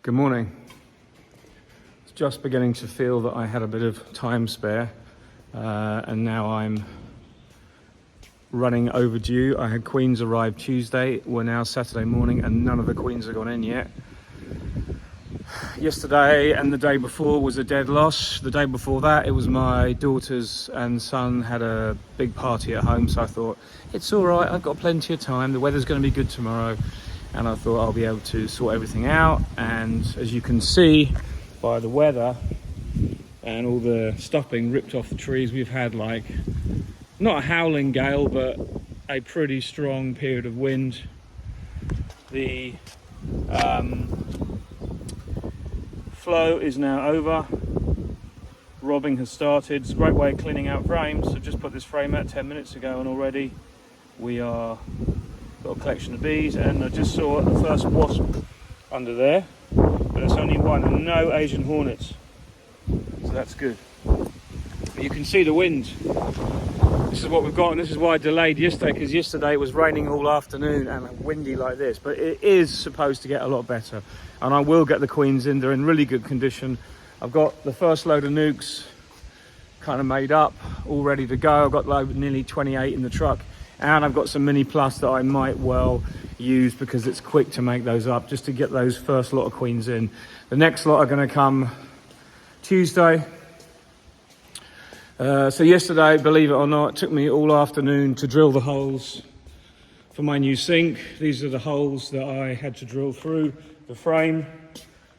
Good morning. It's just beginning to feel that I had a bit of time spare and now I'm running overdue. I had queens arrive Tuesday, we're now Saturday morning and none of the queens have gone in yet. Yesterday and the day before was a dead loss. The day before that it was my daughters and son had a big party at home, so I thought it's all right, I've got plenty of time, the weather's going to be good tomorrow, and I thought I'll be able to sort everything out. And as you can see by the weather and all the stuff being ripped off the trees, we've had like not a howling gale but a pretty strong period of wind. The flow is now over, robbing has started. It's a great way of cleaning out frames. I've just put this frame out 10 minutes ago and already we are got a collection of bees, and I just saw the first wasp under there, but it's only one and no Asian hornets, so that's good. But you can see the wind. This is what we've got, and this is why I delayed yesterday, because yesterday it was raining all afternoon and windy like this, but it is supposed to get a lot better, and I will get the queens in. They're in really good condition. I've got the first load of nukes kind of made up, all ready to go. I've got nearly 28 in the truck, and I've got some mini plus that I might well use because it's quick to make those up, just to get those first lot of queens in. The next lot are going to come Tuesday. So yesterday, believe it or not, it took me all afternoon to drill the holes for my new sink. These are the holes that I had to drill through the frame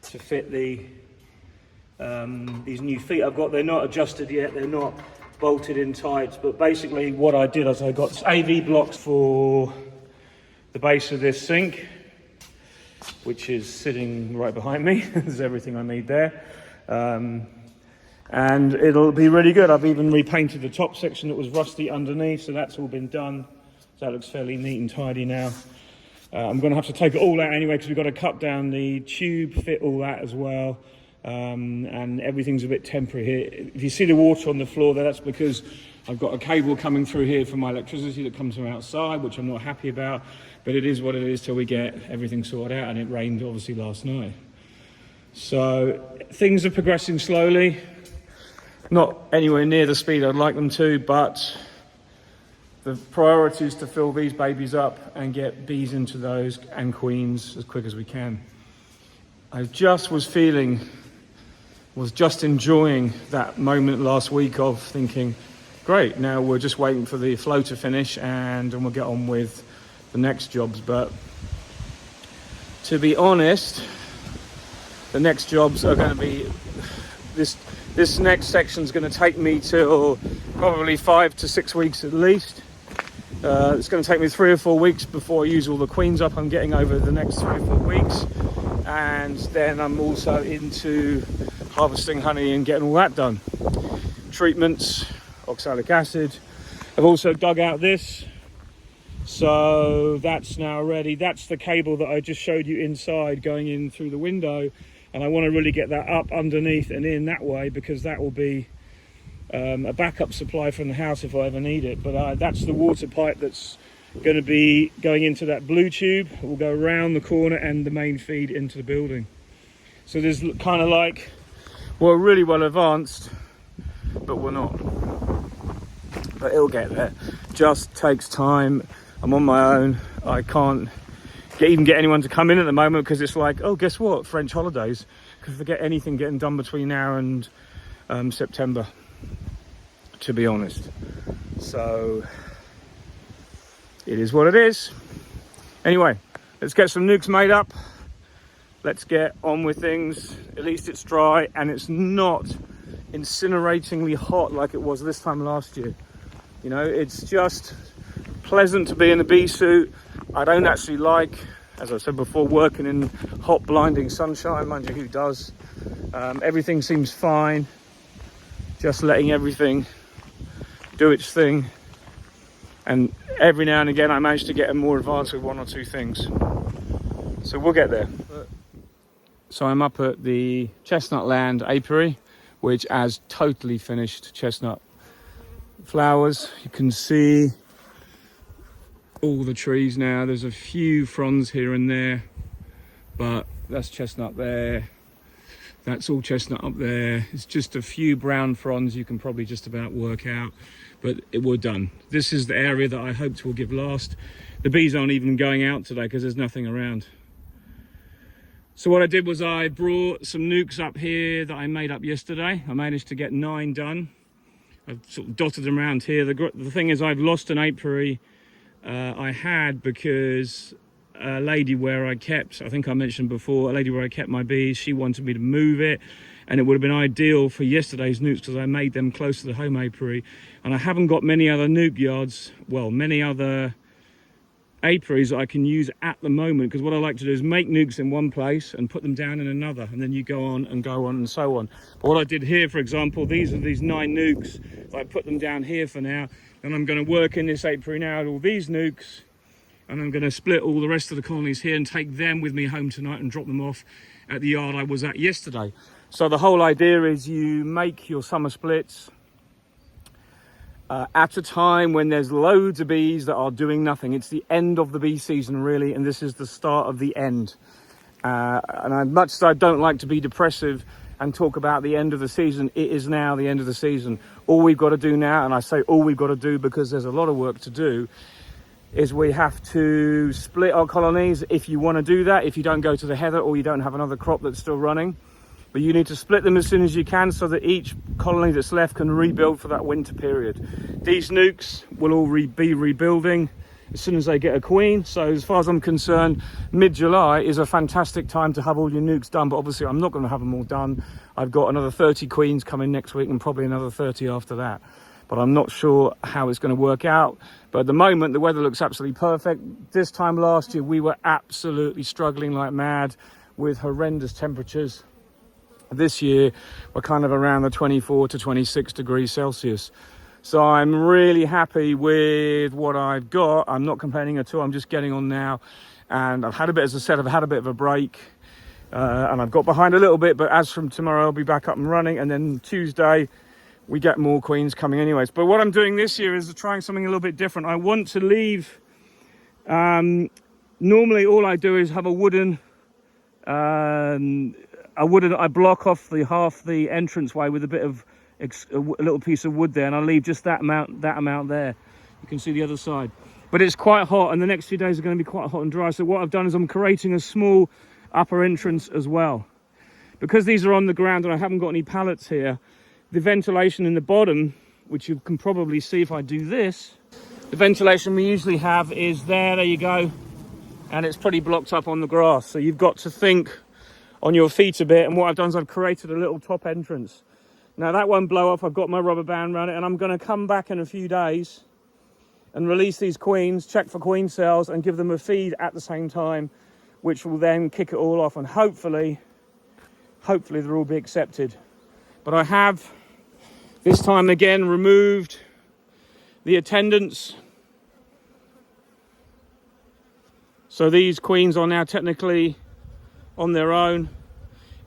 to fit the these new feet I've got. They're not adjusted yet, they're not bolted in tight, but basically what I did is I got AV blocks for the base of this sink, which is sitting right behind me. There's everything I need there, and it'll be really good. I've even repainted the top section that was rusty underneath, so that's all been done, so that looks fairly neat and tidy now. I'm going to have to take it all out anyway, because we've got to cut down the tube, fit all that as well. And everything's a bit temporary here. If you see the water on the floor there, that's because I've got a cable coming through here for my electricity that comes from outside, which I'm not happy about, but it is what it is till we get everything sorted out, and it rained obviously last night. So things are progressing slowly, not anywhere near the speed I'd like them to, but the priority is to fill these babies up and get bees into those and queens as quick as we can. I just was just enjoying that moment last week of thinking, great, now we're just waiting for the flow to finish and we'll get on with the next jobs. But to be honest, the next jobs are going to be, this next section is going to take me till probably 5 to 6 weeks at least. It's going to take me 3 or 4 weeks before I use all the queens up. I'm getting over the next 3 or 4 weeks, and then I'm also into harvesting honey and getting all that done. Treatments, oxalic acid. I've also dug out this, so that's now ready. That's the cable that I just showed you inside going in through the window, and I want to really get that up underneath and in that way, because that will be a backup supply from the house if I ever need it. But that's the water pipe that's going to be going into that blue tube. It will go around the corner and the main feed into the building. So there's kind of like, we're really well advanced, but we're not. But it'll get there. Just takes time. I'm on my own. I can't even get anyone to come in at the moment, because it's like, oh, guess what? French holidays. Could forget anything getting done between now and September, to be honest. So it is what it is. Anyway, let's get some nukes made up. Let's get on with things. At least it's dry and it's not incineratingly hot like it was this time last year. You know, it's just pleasant to be in a bee suit. I don't actually like, as I said before, working in hot blinding sunshine. Mind you, who does? Everything seems fine. Just letting everything do its thing, and every now and again I manage to get more advanced with 1 or 2 things, so we'll get there. So I'm up at the Chestnut land apiary, which has totally finished chestnut flowers. You can see all the trees now. There's a few fronds here and there, but that's chestnut there. That's all chestnut up there. It's just a few brown fronds you can probably just about work out, but we're done. This is the area that I hoped will give last. The bees aren't even going out today because there's nothing around. So what I did was I brought some nukes up here that I made up yesterday. I managed to get 9 done. I've sort of dotted them around here. The thing is, I've lost an apiary I had because a lady where I kept, I think I mentioned before, a lady where I kept my bees, she wanted me to move it, and it would have been ideal for yesterday's nukes because I made them close to the home apiary, and I haven't got many other nuke yards, well, many other apiaries that I can use at the moment, because what I like to do is make nukes in one place and put them down in another, and then you go on and so on. But what I did here, for example, these are these 9 nukes. I put them down here for now, and I'm going to work in this apiary now with all these nukes, and I'm going to split all the rest of the colonies here and take them with me home tonight and drop them off at the yard I was at yesterday. So the whole idea is you make your summer splits at a time when there's loads of bees that are doing nothing. It's the end of the bee season, really, and this is the start of the end. And much as I don't like to be depressive and talk about the end of the season, it is now the end of the season. All we've got to do now, and I say all we've got to do because there's a lot of work to do, is we have to split our colonies if you want to do that, if you don't go to the heather or you don't have another crop that's still running. But you need to split them as soon as you can so that each colony that's left can rebuild for that winter period. These nukes will all be rebuilding as soon as they get a queen. So as far as I'm concerned, mid-July is a fantastic time to have all your nukes done. But obviously I'm not going to have them all done. I've got another 30 queens coming next week and probably another 30 after that. But I'm not sure how it's going to work out. But at the moment, the weather looks absolutely perfect. This time last year, we were absolutely struggling like mad with horrendous temperatures. This year, we're kind of around the 24 to 26 degrees Celsius. So I'm really happy with what I've got. I'm not complaining at all. I'm just getting on now. And I've had a bit, as I said, I've had a bit of a break. And I've got behind a little bit. But as from tomorrow, I'll be back up and running. And then Tuesday, we get more queens coming anyways. But what I'm doing this year is trying something a little bit different. I want to leave, normally all I do is have a wooden, I block off half the entranceway with a bit of, a little piece of wood there, and I leave just that amount there. You can see the other side. But it's quite hot, and the next few days are going to be quite hot and dry. So what I've done is I'm creating a small upper entrance as well. Because these are on the ground and I haven't got any pallets here, the ventilation in the bottom, which you can probably see if I do this, the ventilation we usually have is there you go, and it's pretty blocked up on the grass. So you've got to think on your feet a bit, and what I've done is I've created a little top entrance. Now that won't blow up, I've got my rubber band around it, and I'm going to come back in a few days and release these queens, check for queen cells, and give them a feed at the same time, which will then kick it all off, and hopefully they'll all be accepted. But I have, this time again, removed the attendants. So these queens are now technically on their own.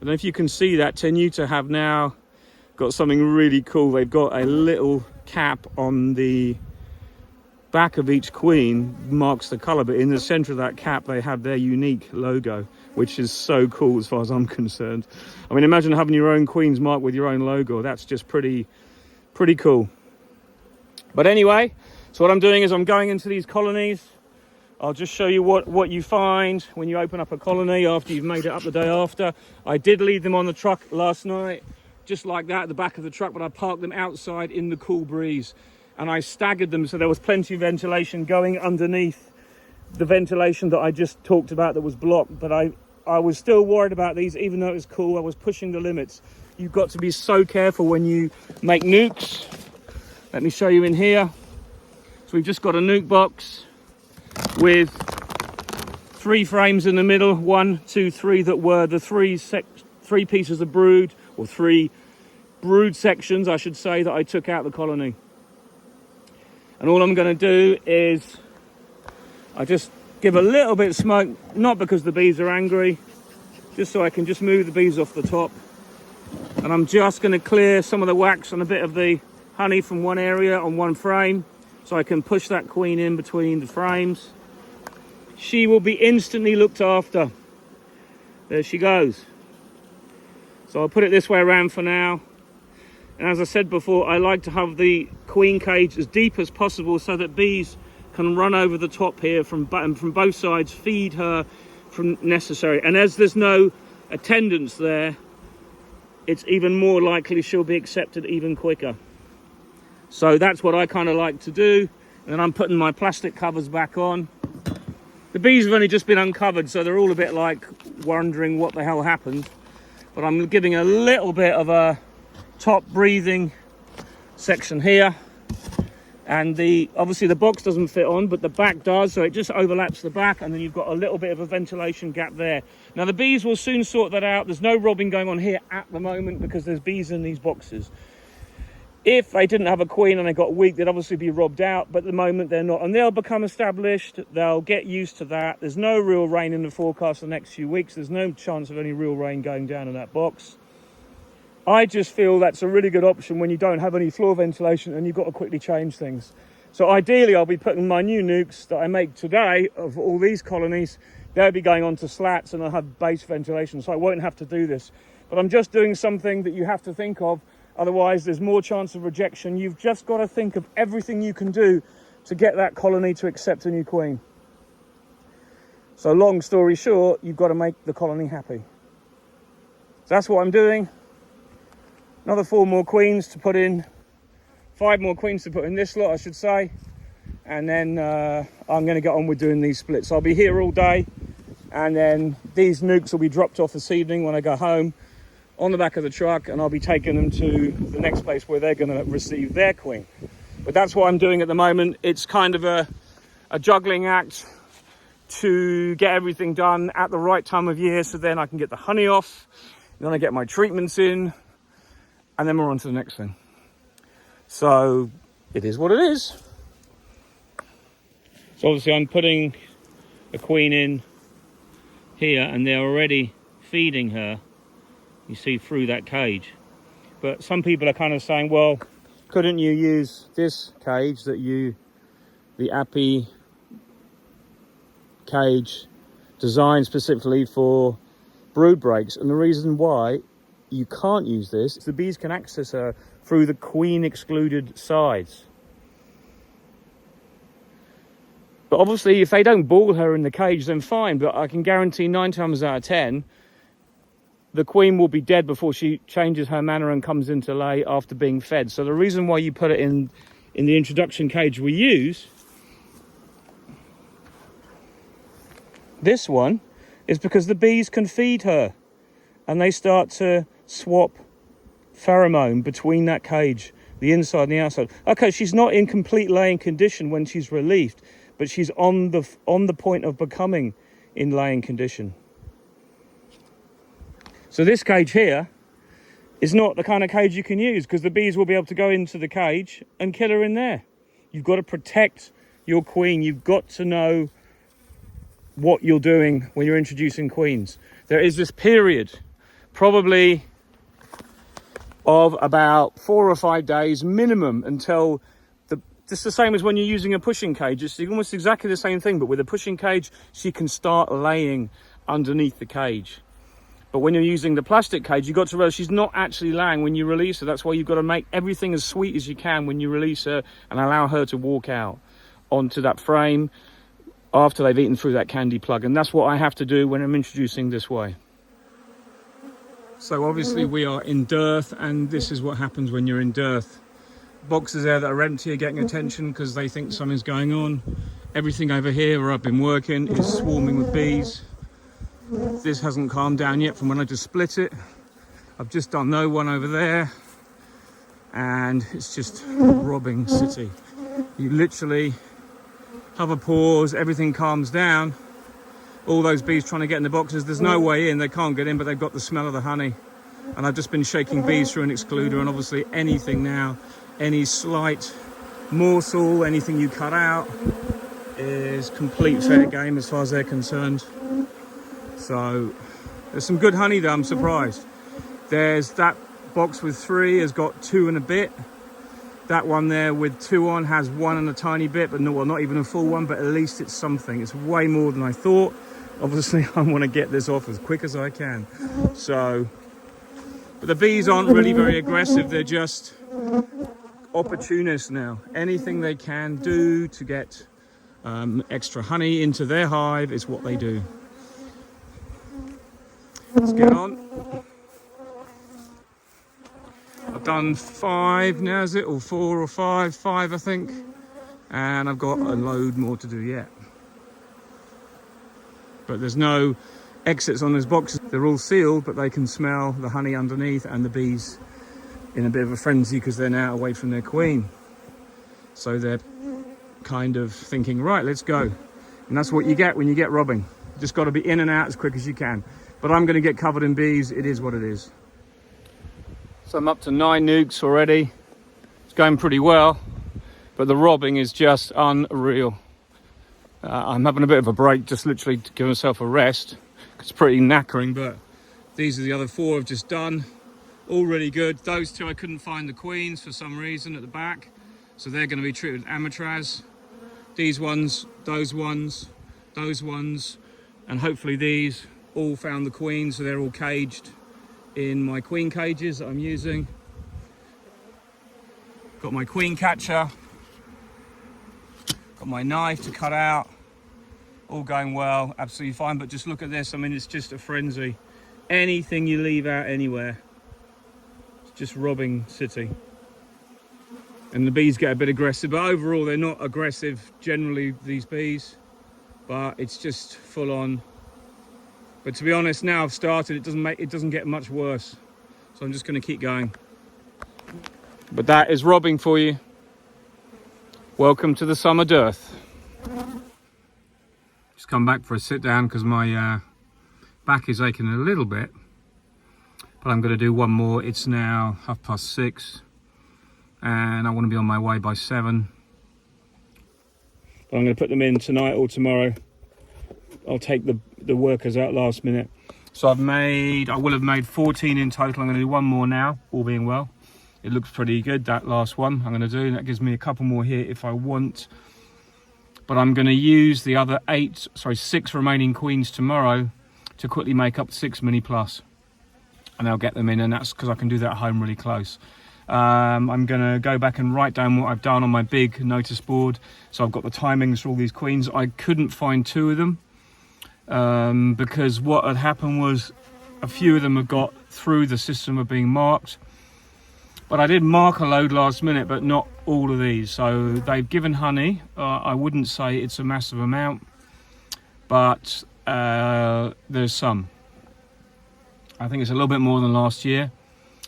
And if you can see that, Tenuta have now got something really cool. They've got a little cap on the back of each queen, marks the colour, but in the centre of that cap they have their unique logo, which is so cool as far as I'm concerned. I mean, imagine having your own queens marked with your own logo. That's just pretty cool. But anyway, so what I'm doing is I'm going into these colonies. I'll just show you what you find when you open up a colony after you've made it up the day after. I did leave them on the truck last night, just like that, at the back of the truck, but I parked them outside in the cool breeze. And I staggered them so there was plenty of ventilation going underneath the ventilation that I just talked about that was blocked. But I was still worried about these, even though it was cool. I was pushing the limits. You've got to be so careful when you make nukes. Let me show you in here. So we've just got a nuke box with 3 frames in the middle, 1, 2, 3, that were the three pieces of brood, or 3 brood sections, I should say, that I took out the colony. And all I'm going to do is I just give a little bit of smoke, not because the bees are angry, just so I can just move the bees off the top. And I'm just going to clear some of the wax and a bit of the honey from one area on one frame, so I can push that queen in between the frames. She will be instantly looked after. There she goes. So I'll put it this way around for now. And as I said before, I like to have the queen cage as deep as possible so that bees can run over the top here from both sides, feed her from necessary. And as there's no attendants there, it's even more likely she'll be accepted even quicker. So that's what I kind of like to do. And then I'm putting my plastic covers back on. The bees have only just been uncovered, so they're all a bit like wondering what the hell happened. But I'm giving a little bit of a top breathing section here. And obviously the box doesn't fit on, but the back does, so it just overlaps the back, and then you've got a little bit of a ventilation gap there. Now the bees will soon sort that out. There's no robbing going on here at the moment because there's bees in these boxes. If they didn't have a queen and they got weak, they'd obviously be robbed out, but at the moment they're not. And they'll become established, they'll get used to that. There's no real rain in the forecast the next few weeks. There's no chance of any real rain going down in that box. I just feel that's a really good option when you don't have any floor ventilation and you've got to quickly change things. So ideally I'll be putting my new nukes that I make today of all these colonies, they'll be going onto slats and I'll have base ventilation, so I won't have to do this. But I'm just doing something that you have to think of. Otherwise, there's more chance of rejection. You've just got to think of everything you can do to get that colony to accept a new queen. So long story short, you've got to make the colony happy. So that's what I'm doing. Another 4 more queens to put in. 5 more queens to put in this lot, I should say. And then I'm going to get on with doing these splits. I'll be here all day. And then these nukes will be dropped off this evening when I go home, on the back of the truck, and I'll be taking them to the next place where they're going to receive their queen. But that's what I'm doing at the moment. It's kind of a juggling act to get everything done at the right time of year, so then I can get the honey off, then I get my treatments in, and then we're on to the next thing. So it is what it is. So obviously I'm putting a queen in here, and they're already feeding her, you see, through that cage. But some people are kind of saying, well, couldn't you use this cage the Apiary cage designed specifically for brood breaks? And the reason why you can't use this is the bees can access her through the queen excluded sides. But obviously if they don't ball her in the cage, then fine, but I can guarantee 9 times out of 10 the queen will be dead before she changes her manner and comes into lay after being fed. So the reason why you put it in the introduction cage we use, this one, is because the bees can feed her and they start to swap pheromone between that cage, the inside and the outside. Okay, she's not in complete laying condition when she's released, but she's on the point of becoming in laying condition. So this cage here is not the kind of cage you can use, because the bees will be able to go into the cage and kill her in there. You've got to protect your queen. You've got to know what you're doing when you're introducing queens. There is this period, probably of about 4 or 5 days minimum, until it's the same as when you're using a pushing cage. It's almost exactly the same thing, but with a pushing cage, she can start laying underneath the cage. But when you're using the plastic cage, you've got to realize she's not actually laying when you release her. That's why you've got to make everything as sweet as you can when you release her and allow her to walk out onto that frame after they've eaten through that candy plug. And that's what I have to do when I'm introducing this way. So obviously we are in dearth, and this is what happens when you're in dearth. Boxes there that are empty are getting attention because they think something's going on. Everything over here where I've been working is swarming with bees. This hasn't calmed down yet from when I just split it. I've just done no one over there, and it's just robbing city. You literally have a pause, everything calms down. All those bees trying to get in the boxes, there's no way in, they can't get in, but they've got the smell of the honey. And I've just been shaking bees through an excluder, and obviously anything now, any slight morsel, anything you cut out is complete fair game as far as they're concerned. So there's some good honey though, I'm surprised. There's that box with 3 has got 2 and a bit. That one there with 2 on has 1 and a tiny bit, but no, well, not even a full one, but at least it's something. It's way more than I thought. Obviously, I want to get this off as quick as I can. So, but the bees aren't really very aggressive. They're just opportunists now. Anything they can do to get extra honey into their hive is what they do. Let's get on. I've done 5 now, is it? Or 4 or 5? 5, I think. And I've got a load more to do yet. But there's no exits on those boxes. They're all sealed, but they can smell the honey underneath, and the bees in a bit of a frenzy because they're now away from their queen. So they're kind of thinking, right, let's go. And that's what you get when you get robbing. You just got to be in and out as quick as you can. But I'm going to get covered in bees. It is what it is. So I'm up to 9 nukes already. It's going pretty well, but the robbing is just unreal. I'm having a bit of a break, just literally to give myself a rest. It's pretty knackering, but these are the other 4 I've just done. All really good. Those 2 I couldn't find the queens for some reason at the back, so they're going to be treated with amatraz. These ones, those ones, and hopefully these all found the queens, so they're all caged in my queen cages that I'm using. Got my queen catcher, got my knife to cut out. All going well, absolutely fine. But just look at this. I mean, it's just a frenzy. Anything you leave out anywhere, it's just robbing city. And the bees get a bit aggressive, but overall they're not aggressive generally, these bees, but it's just full on. But to be honest, now I've started, it doesn't get much worse. So I'm just going to keep going. But that is robbing for you. Welcome to the summer dearth. Just come back for a sit down because my back is aching a little bit. But I'm going to do one more. It's now 6:30 and I want to be on my way by 7. But I'm going to put them in tonight or tomorrow. I'll take the workers out last minute. So I will have made 14 in total. I'm going to do one more now, all being well. It looks pretty good, that last one I'm going to do. That gives me a couple more here if I want. But I'm going to use the other 6 remaining queens tomorrow to quickly make up 6 mini plus. And I'll get them in, and that's because I can do that at home really close. I'm going to go back and write down what I've done on my big notice board. So I've got the timings for all these queens. I couldn't find 2 of them because what had happened was a few of them have got through the system of being marked. But I did mark a load last minute, but not all of these. So they've given honey. I wouldn't say it's a massive amount, but there's some. I think it's a little bit more than last year,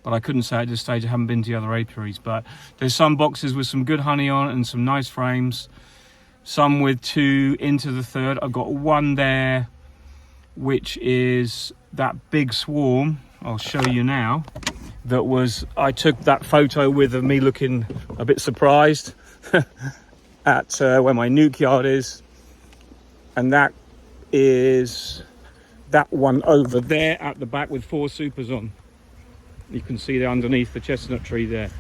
but I couldn't say at this stage. I haven't been to the other apiaries, but there's some boxes with some good honey on it and some nice frames. Some with 2 into the 3rd. I've got 1 there, which is that big swarm. I'll show you now. I took that photo with of me looking a bit surprised at where my nuke yard is. And that is that one over there at the back with 4 supers on. You can see they're underneath the chestnut tree there.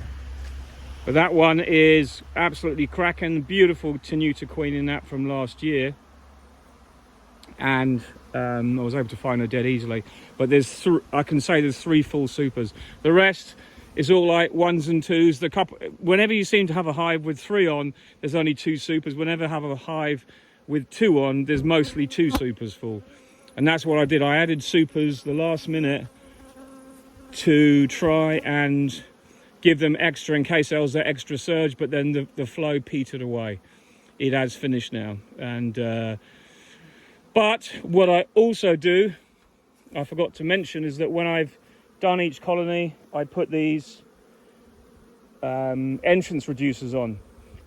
But that one is absolutely cracking. Beautiful tenuta queen in that from last year. And I was able to find her dead easily. But I can say there's 3 full supers. The rest is all like 1s and 2s. Whenever you seem to have a hive with 3 on, there's only 2 supers. Whenever I have a hive with 2 on, there's mostly 2 supers full. And that's what I did. I added supers the last minute to try and give them extra in case there was that extra surge, but then the flow petered away. It has finished now. And but what I also do, I forgot to mention, is that when I've done each colony, I put these entrance reducers on.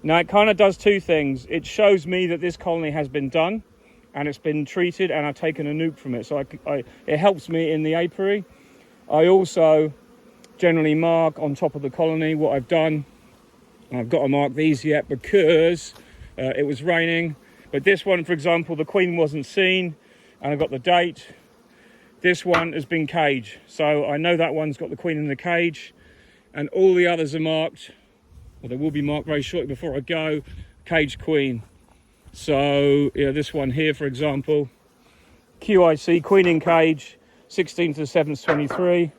Now it kind of does 2 things. It shows me that this colony has been done and it's been treated and I've taken a nuke from it. So it helps me in the apiary. I also generally mark on top of the colony what I've done. I've got to mark these yet because it was raining. But this one, for example, the queen wasn't seen and I've got the date. This one has been caged. So I know that one's got the queen in the cage, and all the others are marked, or they will be marked very shortly before I go, caged queen. So this one here, for example, QIC, queen in cage, 16th to 7th, 23.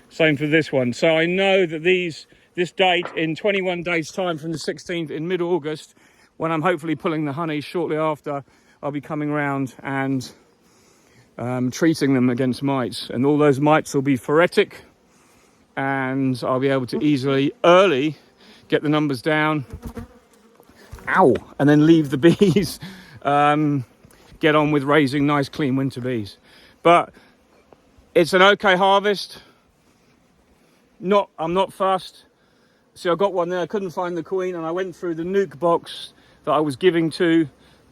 Same for this one. So I know that this date in 21 days time from the 16th in mid-August, when I'm hopefully pulling the honey shortly after, I'll be coming round and treating them against mites. And all those mites will be phoretic, and I'll be able to early get the numbers down. Ow! And then leave the bees, get on with raising nice clean winter bees. But it's an okay harvest. I'm not fussed. See, I got one there, I couldn't find the queen, and I went through the nuke box that I was giving to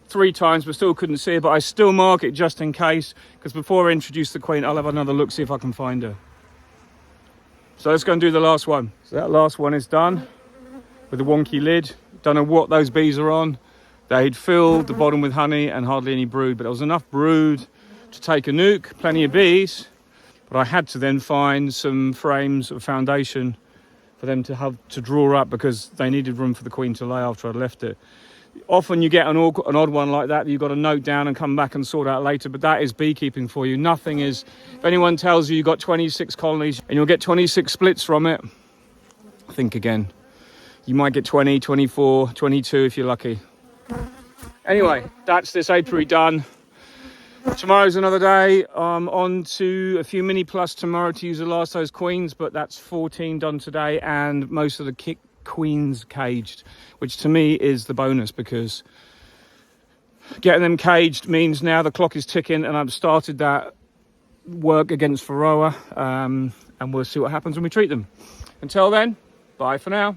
3 times, but still couldn't see her. But I still mark it just in case, because before I introduce the queen, I'll have another look, see if I can find her. So let's go and do the last one. So that last one is done with the wonky lid. Don't know what those bees are on. They'd filled the bottom with honey and hardly any brood, but there was enough brood to take a nuke, plenty of bees. But I had to then find some frames of foundation for them to have to draw up, because they needed room for the queen to lay after I'd left it. Often you get an odd one like that you've got to note down and come back and sort out later, but that is beekeeping for you. Nothing is, if anyone tells you you've got 26 colonies and you'll get 26 splits from it, think again. You might get 20, 24, 22 if you're lucky. Anyway, that's this apiary done. Tomorrow's another day. I'm on to a few mini plus tomorrow to use the last of those queens, but that's 14 done today, and most of the queens caged, which to me is the bonus, because getting them caged means now the clock is ticking, and I've started that work against Varroa, and we'll see what happens when we treat them. Until then, bye for now.